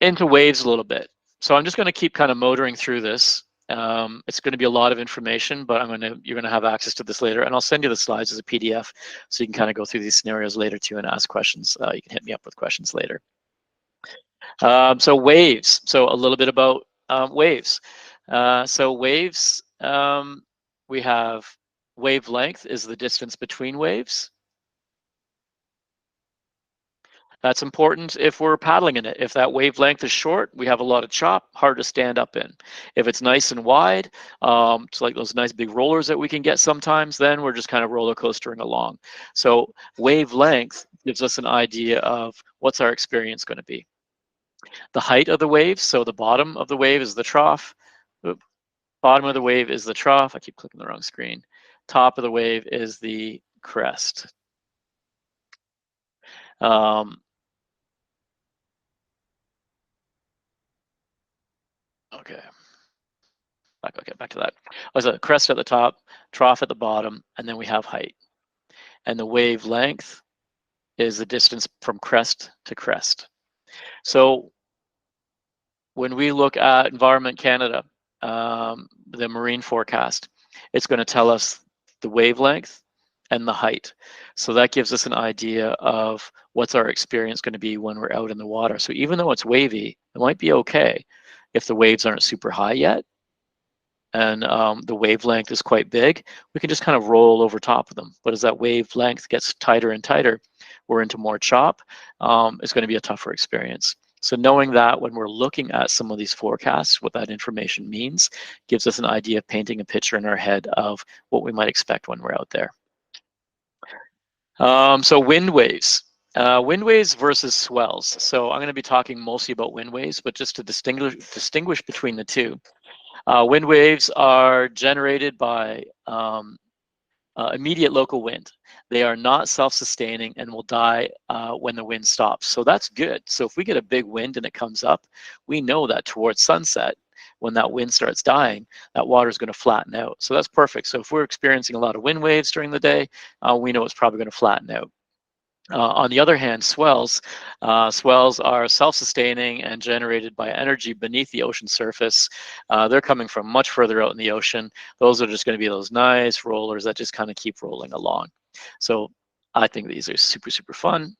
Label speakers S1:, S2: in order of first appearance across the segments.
S1: into waves a little bit. So I'm just going to keep kind of motoring through this. It's going to be a lot of information, but you're going to have access to this later, and I'll send you the slides as a PDF so you can kind of go through these scenarios later too and ask questions. You can hit me up with questions later. So waves. So a little bit about waves. So waves, we have wavelength is the distance between waves. That's important if we're paddling in it. If that wavelength is short, we have a lot of chop, hard to stand up in. If it's nice and wide, it's like those nice big rollers that we can get sometimes, then we're just kind of roller coastering along. So wavelength gives us an idea of what's our experience going to be. The height of the wave, so the bottom of the wave is the trough. Oop, bottom of the wave is the trough. I keep clicking the wrong screen. Top of the wave is the crest. Okay. Okay, back to that. There's a crest at the top, trough at the bottom, and then we have height. And the wavelength is the distance from crest to crest. So when we look at Environment Canada, the marine forecast, it's going to tell us the wavelength and the height. So that gives us an idea of what's our experience going to be when we're out in the water. So even though it's wavy, it might be okay if the waves aren't super high yet, and the wavelength is quite big, we can just kind of roll over top of them. But as that wavelength gets tighter and tighter, we're into more chop. It's going to be a tougher experience. So knowing that when we're looking at some of these forecasts, what that information means, gives us an idea of painting a picture in our head of what we might expect when we're out there. So wind waves. Wind waves versus swells. So I'm going to be talking mostly about wind waves, but just to distinguish between the two. Wind waves are generated by immediate local wind. They are not self-sustaining and will die when the wind stops. So that's good. So if we get a big wind and it comes up, we know that towards sunset, when that wind starts dying, that water is going to flatten out. So that's perfect. So if we're experiencing a lot of wind waves during the day, we know it's probably going to flatten out. On the other hand, swells are self-sustaining and generated by energy beneath the ocean surface. They're coming from much further out in the ocean. Those are just going to be those nice rollers that just kind of keep rolling along. So I think these are super, super fun,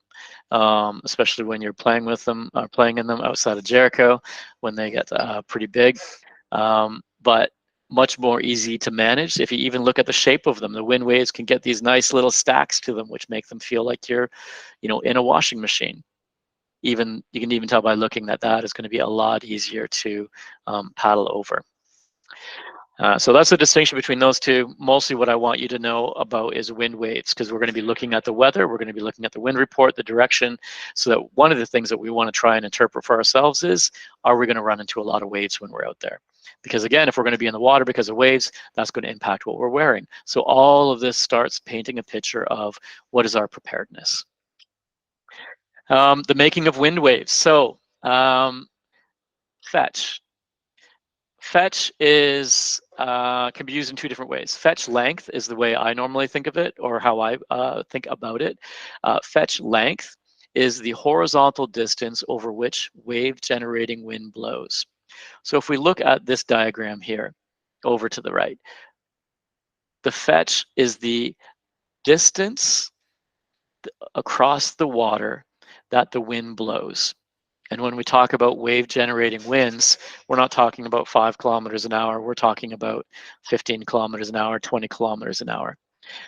S1: especially when you're playing with them, playing in them outside of Jericho when they get pretty big. But much more easy to manage. If you even look at the shape of them, the wind waves can get these nice little stacks to them, which make them feel like you're, in a washing machine. You can even tell by looking at that, it's going to be a lot easier to paddle over. So that's the distinction between those two. Mostly what I want you to know about is wind waves, because we're going to be looking at the weather, we're going to be looking at the wind report, the direction, so that one of the things that we want to try and interpret for ourselves is, are we going to run into a lot of waves when we're out there? Because again, if we're going to be in the water because of waves, that's going to impact what we're wearing. So all of this starts painting a picture of what is our preparedness. The making of wind waves. So fetch. Fetch is can be used in two different ways. Fetch length is the way I normally think of it, or how I think about it. Fetch length is the horizontal distance over which wave-generating wind blows. So if we look at this diagram here, over to the right, the fetch is the distance across the water that the wind blows. And when we talk about wave generating winds, we're not talking about 5 kilometers an hour. We're talking about 15 kilometers an hour, 20 kilometers an hour.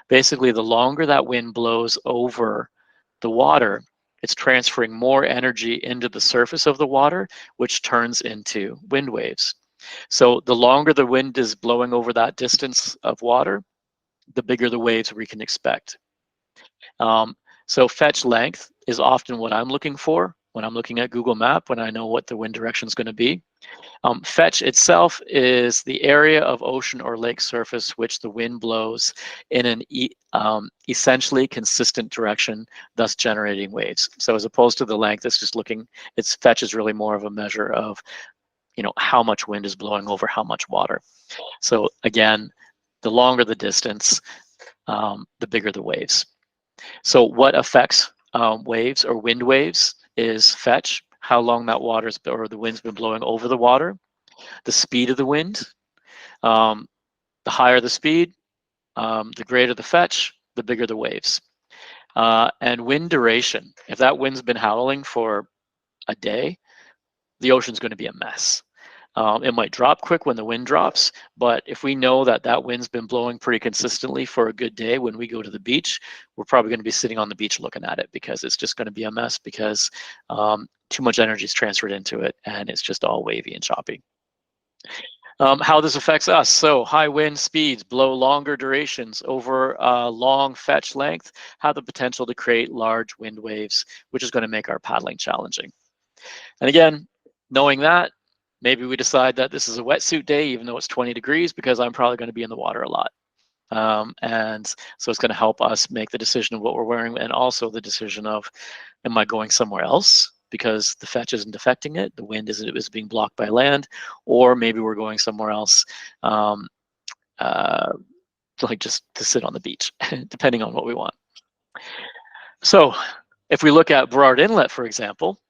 S1: Basically, the longer that wind blows over the water, it's transferring more energy into the surface of the water, which turns into wind waves. So the longer the wind is blowing over that distance of water, the bigger the waves we can expect. So fetch length is often what I'm looking for when I'm looking at Google Map, when I know what the wind direction is going to be. Fetch itself is the area of ocean or lake surface which the wind blows in an essentially consistent direction, thus generating waves. So as opposed to the length, its fetch is really more of a measure of, how much wind is blowing over how much water. So again, the longer the distance, the bigger the waves. So what affects waves or wind waves is fetch. how long that water's or the wind's been blowing over the water, the speed of the wind. Um, the higher the speed, the greater the fetch, the bigger the waves. And wind duration. If that wind's been howling for a day, the ocean's going to be a mess. It might drop quick when the wind drops, but if we know that that wind's been blowing pretty consistently for a good day, when we go to the beach, we're probably going to be sitting on the beach looking at it because it's just going to be a mess because too much energy is transferred into it and it's just all wavy and choppy. How this affects us. So high wind speeds blow longer durations over a long fetch length have the potential to create large wind waves, which is going to make our paddling challenging. And again, knowing that, maybe we decide that this is a wetsuit day, even though it's 20 degrees, because I'm probably going to be in the water a lot. And so it's going to help us make the decision of what we're wearing and also the decision of, am I going somewhere else because the fetch isn't affecting it, the wind is being blocked by land, or maybe we're going somewhere else, like just to sit on the beach, depending on what we want. So if we look at Burrard Inlet, for example,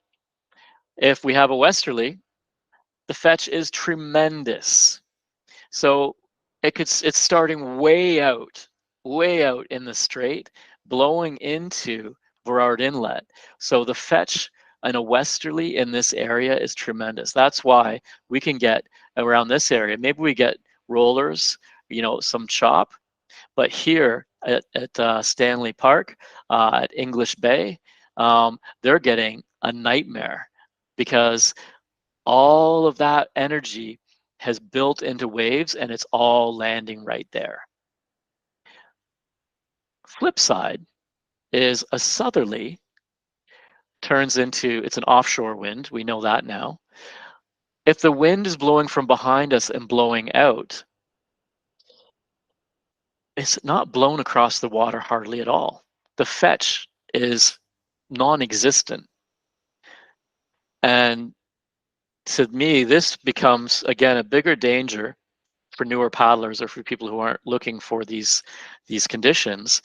S1: if we have a westerly, the fetch is tremendous. So it's starting way out in the strait, blowing into Burrard Inlet. So the fetch in a westerly in this area is tremendous. That's why we can get around this area. Maybe we get rollers, some chop, but here at Stanley Park, at English Bay, they're getting a nightmare because all of that energy has built into waves and it's all landing right there. Flip side is a southerly turns into, it's an offshore wind. We know that now. If the wind is blowing from behind us and blowing out, it's not blown across the water hardly at all. The fetch is non-existent. And to me, this becomes, again, a bigger danger for newer paddlers or for people who aren't looking for these conditions,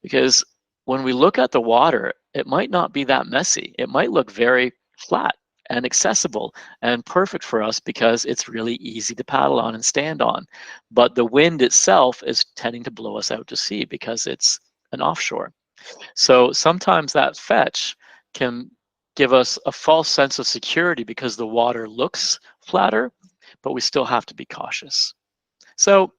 S1: because when we look at the water, it might not be that messy. It might look very flat and accessible and perfect for us because it's really easy to paddle on and stand on. But the wind itself is tending to blow us out to sea because it's an offshore. So sometimes that fetch can give us a false sense of security because the water looks flatter, but we still have to be cautious. So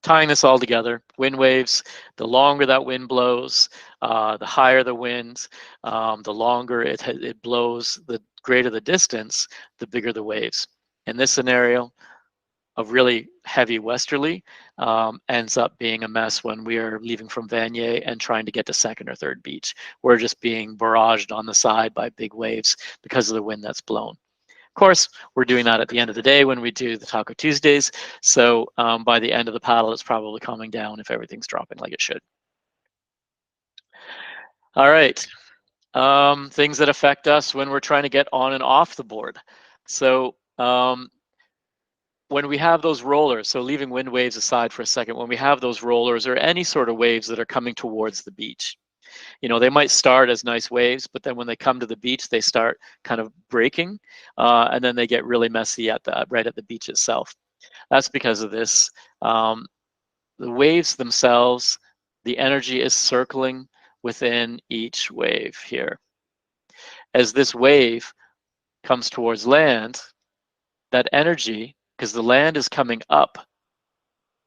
S1: tying this all together, wind waves, the longer that wind blows, the higher the wind, the longer it blows, the greater the distance, the bigger the waves. In this scenario, a really heavy westerly ends up being a mess when we are leaving from Vanier and trying to get to second or third beach. We're just being barraged on the side by big waves because of the wind that's blown. Of course, we're doing that at the end of the day when we do the Taco Tuesdays. So by the end of the paddle, it's probably calming down if everything's dropping like it should. All right. Things that affect us when we're trying to get on and off the board. So when we have those rollers, so leaving wind waves aside for a second, when we have those rollers or any sort of waves that are coming towards the beach, they might start as nice waves, but then when they come to the beach, they start kind of breaking, and then they get really messy right at the beach itself. That's because of this. The waves themselves, the energy is circling within each wave here. As this wave comes towards land, that energy, because the land is coming up,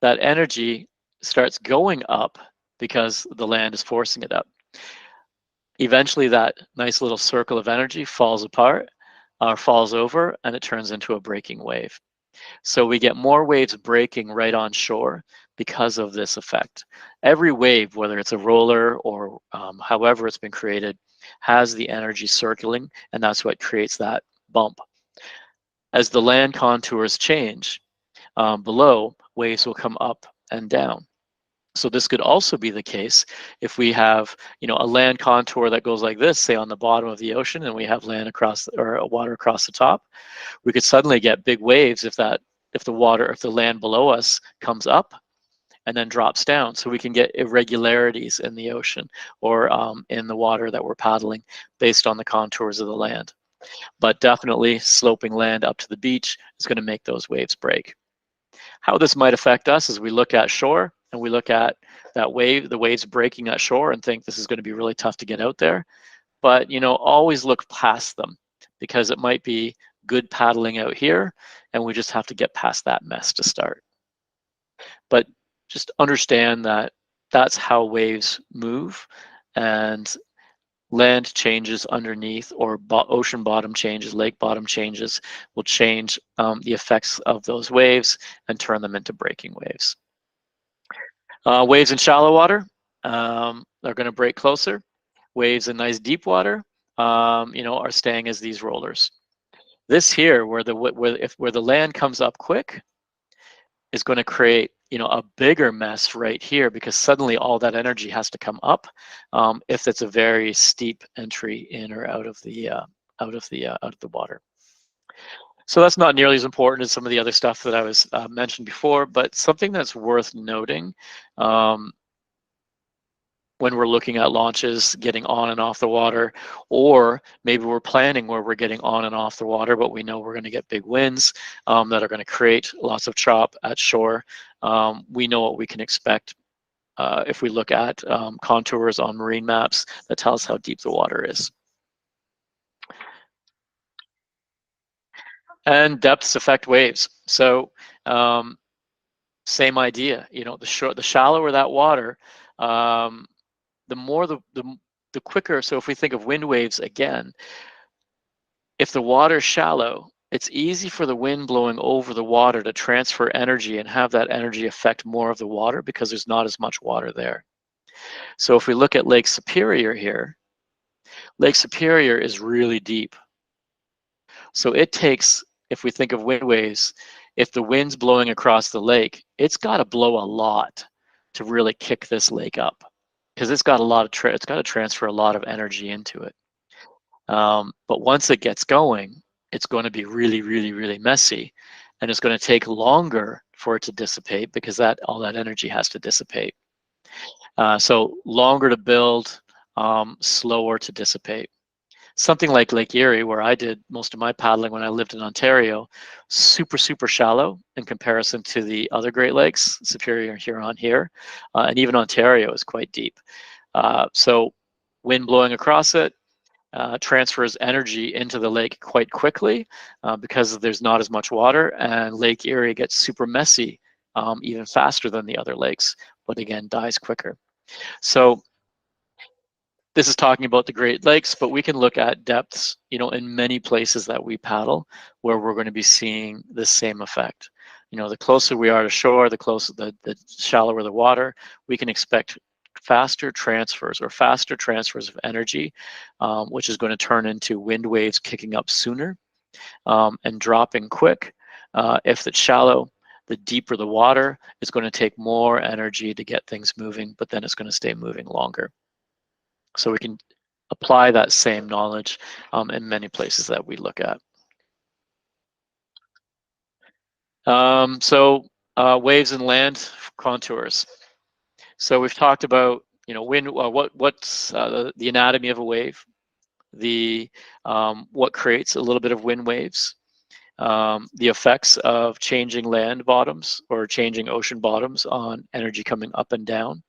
S1: that energy starts going up because the land is forcing it up. Eventually that nice little circle of energy falls apart or falls over and it turns into a breaking wave. So we get more waves breaking right on shore because of this effect. Every wave, whether it's a roller or however it's been created, has the energy circling, and that's what creates that bump. As the land contours change below, waves will come up and down. So this could also be the case if we have, a land contour that goes like this, say on the bottom of the ocean, and we have land across or water across the top. We could suddenly get big waves if the land below us comes up and then drops down. So we can get irregularities in the ocean or in the water that we're paddling based on the contours of the land. But definitely sloping land up to the beach is going to make those waves break. How this might affect us is we look at shore and we look at that wave, the waves breaking at shore, and think this is going to be really tough to get out there. But always look past them, because it might be good paddling out here, and we just have to get past that mess to start. But just understand that that's how waves move, and land changes underneath, or ocean bottom changes, lake bottom changes, will change the effects of those waves and turn them into breaking waves. Waves in shallow water are going to break closer. Waves in nice deep water, are staying as these rollers. This here, where the land comes up quick, is going to create a bigger mess right here, because suddenly all that energy has to come up if it's a very steep entry in or out of the water. So that's not nearly as important as some of the other stuff that I was mentioned before, but something that's worth noting when we're looking at launches getting on and off the water, or maybe we're planning where we're getting on and off the water, but we know we're going to get big winds that are going to create lots of chop at shore. We know what we can expect if we look at contours on marine maps that tell us how deep the water is. And depths affect waves. So same idea, the shallower that water, the more the quicker. So if we think of wind waves again, if the water's shallow, it's easy for the wind blowing over the water to transfer energy and have that energy affect more of the water, because there's not as much water there. So if we look at Lake Superior here, Lake Superior is really deep. So it takes, if we think of wind waves, if the wind's blowing across the lake, it's got to blow a lot to really kick this lake up, because it's got it's got to transfer a lot of energy into it. But once it gets going, it's going to be really, really, really messy, and it's going to take longer for it to dissipate, because all that energy has to dissipate. So longer to build, slower to dissipate. Something like Lake Erie, where I did most of my paddling when I lived in Ontario, super, super shallow in comparison to the other Great Lakes, Superior and Huron here, and even Ontario is quite deep. So wind blowing across it transfers energy into the lake quite quickly because there's not as much water, and Lake Erie gets super messy even faster than the other lakes, but again, dies quicker. So this is talking about the Great Lakes, but we can look at depths, in many places that we paddle, where we're going to be seeing the same effect. The closer we are to shore, the shallower the water, we can expect faster transfers of energy, which is going to turn into wind waves kicking up sooner and dropping quick. If it's shallow, the deeper the water, it's going to take more energy to get things moving, but then it's going to stay moving longer. So we can apply that same knowledge in many places that we look at. Waves and land contours. So we've talked about, wind. What's the anatomy of a wave? What creates a little bit of wind waves? The effects of changing land bottoms or changing ocean bottoms on energy coming up and down.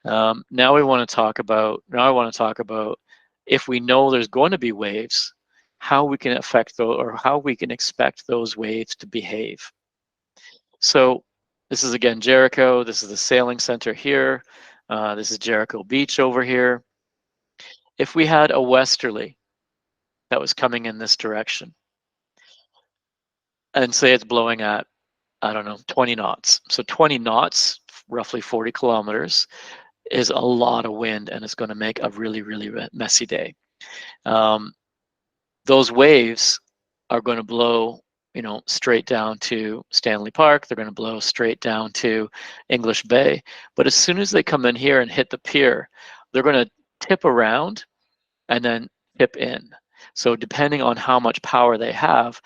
S1: Now I want to talk about if we know there's going to be waves, how we can affect those, or how we can expect those waves to behave. So this is again Jericho. This is the sailing center here. This is Jericho Beach over here. If we had a westerly that was coming in this direction, and say it's blowing at, I don't know, 20 knots. So 20 knots, roughly 40 kilometers, is a lot of wind, and it's going to make a really, really messy day. Those waves are going to blow, straight down to Stanley Park. They're going to blow straight down to English Bay. But as soon as they come in here and hit the pier, they're going to tip around and then tip in. So depending on how much power they have,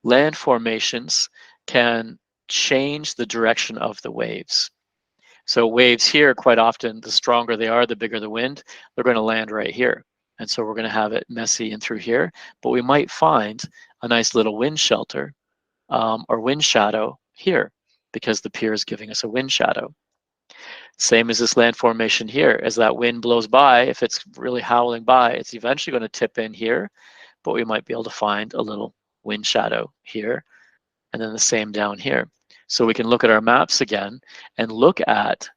S1: land formations can change the direction of the waves. So waves here, quite often, the stronger they are, the bigger the wind, they're going to land right here. and so we're going to have it messy in through here, but we might find a nice little wind shelter or wind shadow here because the pier is giving us a wind shadow. Same as this land formation here. As that wind blows by, if it's really howling by, it's eventually going to tip in here, but we might be able to find a little wind shadow here, and then the same down here. So we can look at our maps again and look at,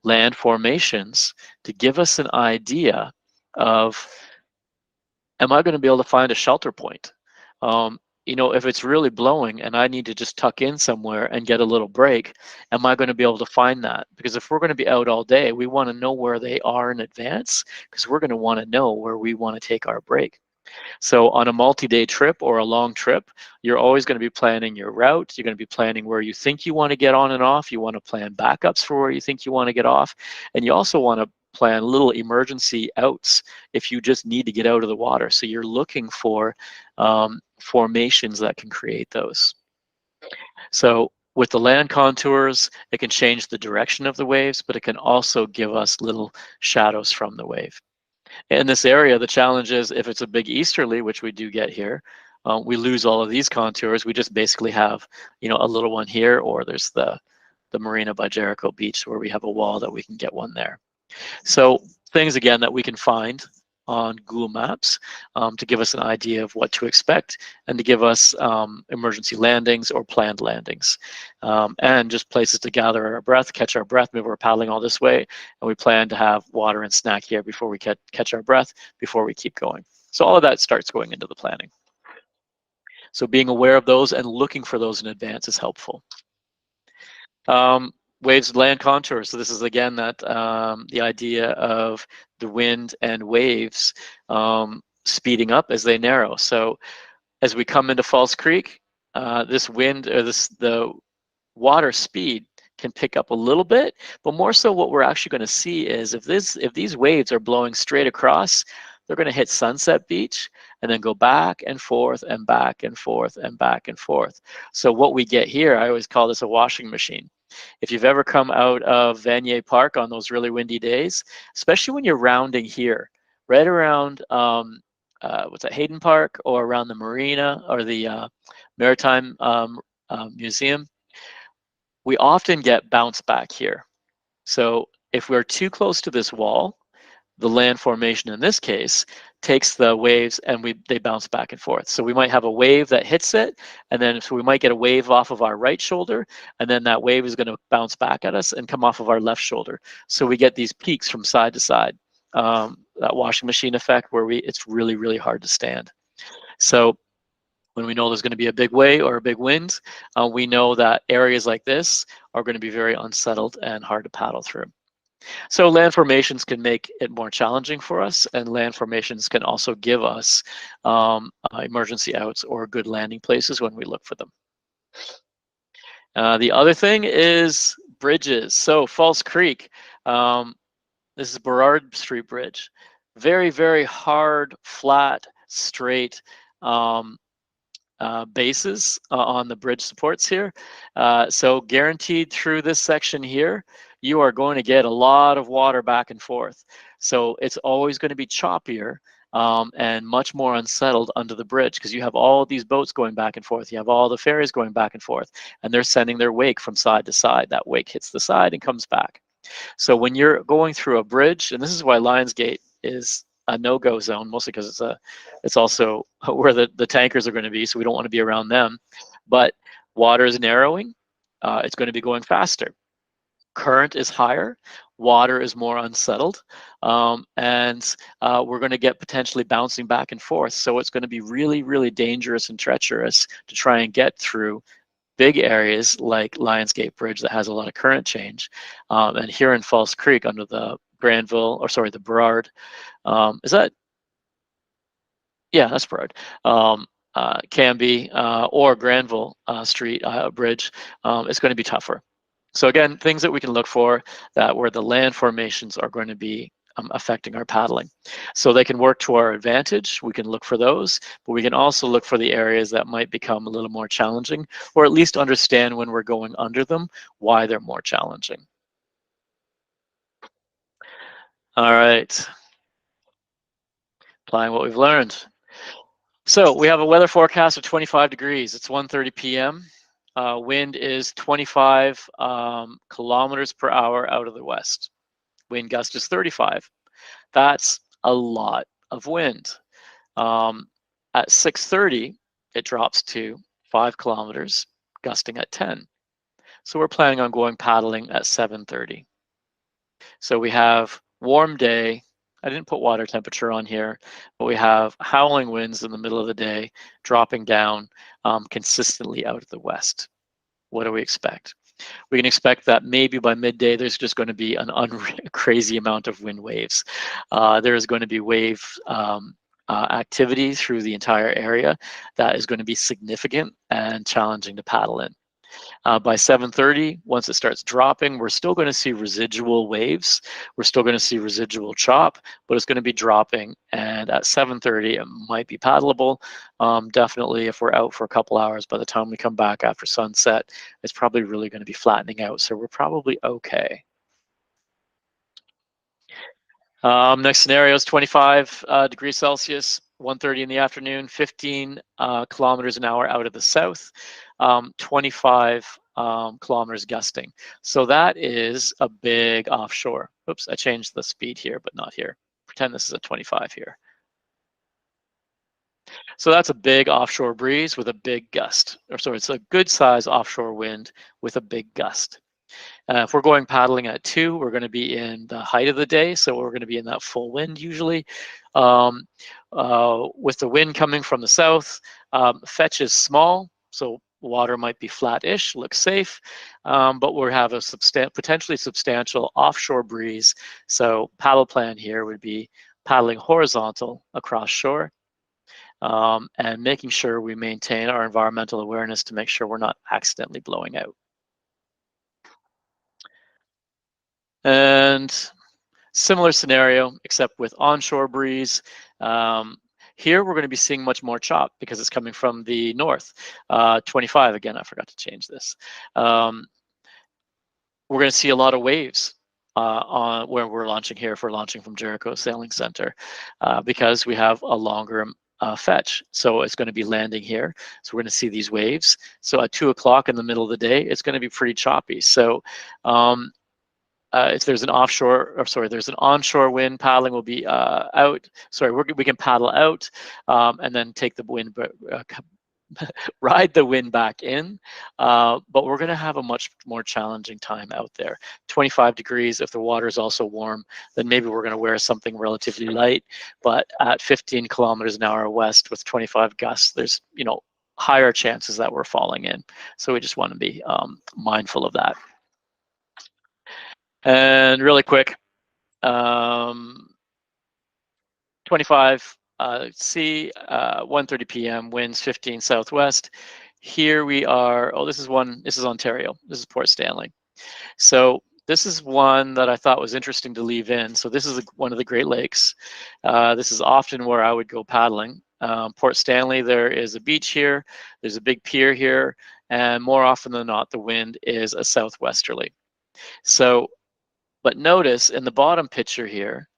S1: land formations to give us an idea of, am I going to be able to find a shelter point? If it's really blowing and I need to just tuck in somewhere and get a little break, am I going to be able to find that? Because if we're going to be out all day, we want to know where they are in advance because we're going to want to know where we want to take our break. So on a multi-day trip or a long trip, you're always going to be planning your route. You're going to be planning where you think you want to get on and off. You want to plan backups for where you think you want to get off. And you also want to plan little emergency outs if you just need to get out of the water. So you're looking for formations that can create those. So with the land contours, it can change the direction of the waves, but it can also give us little shadows from the wave. In this area, the challenge is if it's a big easterly, which we do get here, we lose all of these contours. We just basically have, a little one here, or there's the marina by Jericho Beach where we have a wall that we can get one there. So things, again, that we can find on Google Maps to give us an idea of what to expect and to give us emergency landings or planned landings, and just places to gather our breath, catch our breath. Maybe we're paddling all this way and we plan to have water and snack here before we catch our breath before we keep going. So all of that starts going into the planning. So being aware of those and looking for those in advance is helpful. Waves, land contours. So this is again that the idea of the wind and waves speeding up as they narrow. So as we come into False Creek, this wind or the water speed can pick up a little bit, but more so what we're actually going to see is if these waves are blowing straight across, they're going to hit Sunset Beach and then go back and forth and back and forth and back and forth. So what we get here, I always call this a washing machine. If you've ever come out of Vanier Park on those really windy days, especially when you're rounding here, right around what's that, Hayden Park, or around the marina or the Maritime Museum, we often get bounce back here. So if we're too close to this wall, the land formation in this case takes the waves and they bounce back and forth. So we might have a wave that hits it, and then so we might get a wave off of our right shoulder, and then that wave is going to bounce back at us and come off of our left shoulder. So we get these peaks from side to side. That washing machine effect where it's really, really hard to stand. So when we know there's going to be a big wave or a big wind, we know that areas like this are going to be very unsettled and hard to paddle through. So land formations can make it more challenging for us, and land formations can also give us emergency outs or good landing places when we look for them. The other thing is bridges. So False Creek, this is Burrard Street Bridge. Very, very hard, flat, straight bases on the bridge supports here. So guaranteed through this section here, you are going to get a lot of water back and forth. So it's always going to be choppier and much more unsettled under the bridge because you have all these boats going back and forth. You have all the ferries going back and forth, and they're sending their wake from side to side. That wake hits the side and comes back. So when you're going through a bridge, and this is why Lionsgate is a no-go zone, mostly because it's also where the tankers are going to be, so we don't want to be around them. But water is narrowing, it's going to be going faster. Current is higher, water is more unsettled, and we're going to get potentially bouncing back and forth. So it's going to be really, really dangerous and treacherous to try and get through big areas like Lionsgate Bridge that has a lot of current change. And here in False Creek under the the Burrard, is that? Yeah, that's Burrard. Canby or Granville Street Bridge, it's going to be tougher. So again, things that we can look for that where the land formations are going to be affecting our paddling. So they can work to our advantage. We can look for those, but we can also look for the areas that might become a little more challenging, or at least understand when we're going under them, why they're more challenging. All right. applying what we've learned. So we have a weather forecast of 25 degrees. It's 1:30 p.m. Wind is 25 kilometers per hour out of the west. Wind gust is 35. That's a lot of wind. At 6:30, it drops to 5 kilometers, gusting at 10. So we're planning on going paddling at 7:30. So we have warm day. I didn't put water temperature on here, but we have howling winds in the middle of the day, dropping down consistently out of the west. What do we expect? We can expect that maybe by midday, there's just going to be an crazy amount of wind waves. There's going to be wave activity through the entire area that is going to be significant and challenging to paddle in. By 7:30, once it starts dropping, we're still going to see residual waves. We're still going to see residual chop, but it's going to be dropping. And at 7:30, it might be paddleable. Definitely, if we're out for a couple hours, by the time we come back after sunset, it's probably really going to be flattening out. So we're probably okay. Next scenario is 25 degrees Celsius, 1:30 in the afternoon, 15 kilometers an hour out of the south, 25 kilometers gusting. So that is a big offshore. Oops, I changed the speed here, but not here. Pretend this is a 25 here. So that's a big offshore breeze with a big gust. Or so it's a good size offshore wind with a big gust. If we're going paddling at 2, we're going to be in the height of the day, so we're going to be in that full wind usually. With the wind coming from the south, fetch is small, so water might be flat-ish, looks safe, but we'll have a potentially substantial offshore breeze. So paddle plan here would be paddling horizontal across shore, and making sure we maintain our environmental awareness to make sure we're not accidentally blowing out. And similar scenario, except with onshore breeze. Here we're going to be seeing much more chop because it's coming from the north. 25, again, I forgot to change this. We're going to see a lot of waves on where we're launching here, if we're launching from Jericho Sailing Center, because we have a longer fetch. So it's going to be landing here. So we're going to see these waves. So at 2 o'clock in the middle of the day, it's going to be pretty choppy. So if there's an there's an onshore wind, paddling will be out. Sorry, we can paddle out and then take the wind, ride the wind back in. But we're going to have a much more challenging time out there. 25 degrees, if the water is also warm, then maybe we're going to wear something relatively light. But at 15 kilometers an hour west with 25 gusts, there's, higher chances that we're falling in. So we just want to be mindful of that. And really quick, 25 C, 1:30 p.m. winds 15 southwest. Here we are. Oh, this is Ontario. This is Port Stanley. So this is one that I thought was interesting to leave in. So this is one of the Great Lakes. This is often where I would go paddling. Port Stanley, there is a beach here. There's a big pier here. And more often than not, the wind is a southwesterly. So, but notice in the bottom picture here,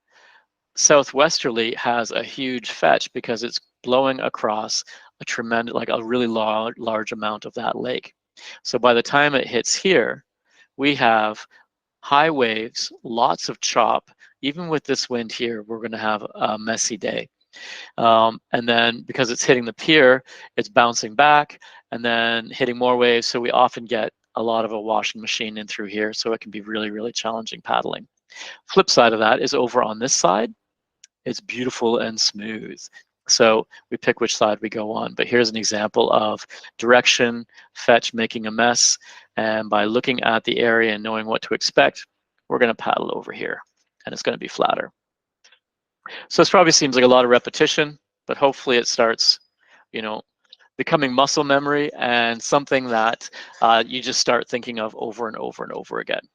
S1: southwesterly has a huge fetch because it's blowing across a tremendous, like a really large amount of that lake. So by the time it hits here, we have high waves, lots of chop. Even with this wind here, we're going to have a messy day. And then because it's hitting the pier, it's bouncing back and then hitting more waves. So we often get a lot of a washing machine in through here. So it can be really, really challenging paddling. Flip side of that is over on this side. It's beautiful and smooth. So we pick which side we go on. But here's an example of direction, fetch making a mess. And by looking at the area and knowing what to expect, we're going to paddle over here and it's going to be flatter. So this probably seems like a lot of repetition, but hopefully it starts, becoming muscle memory and something that you just start thinking of over and over and over again.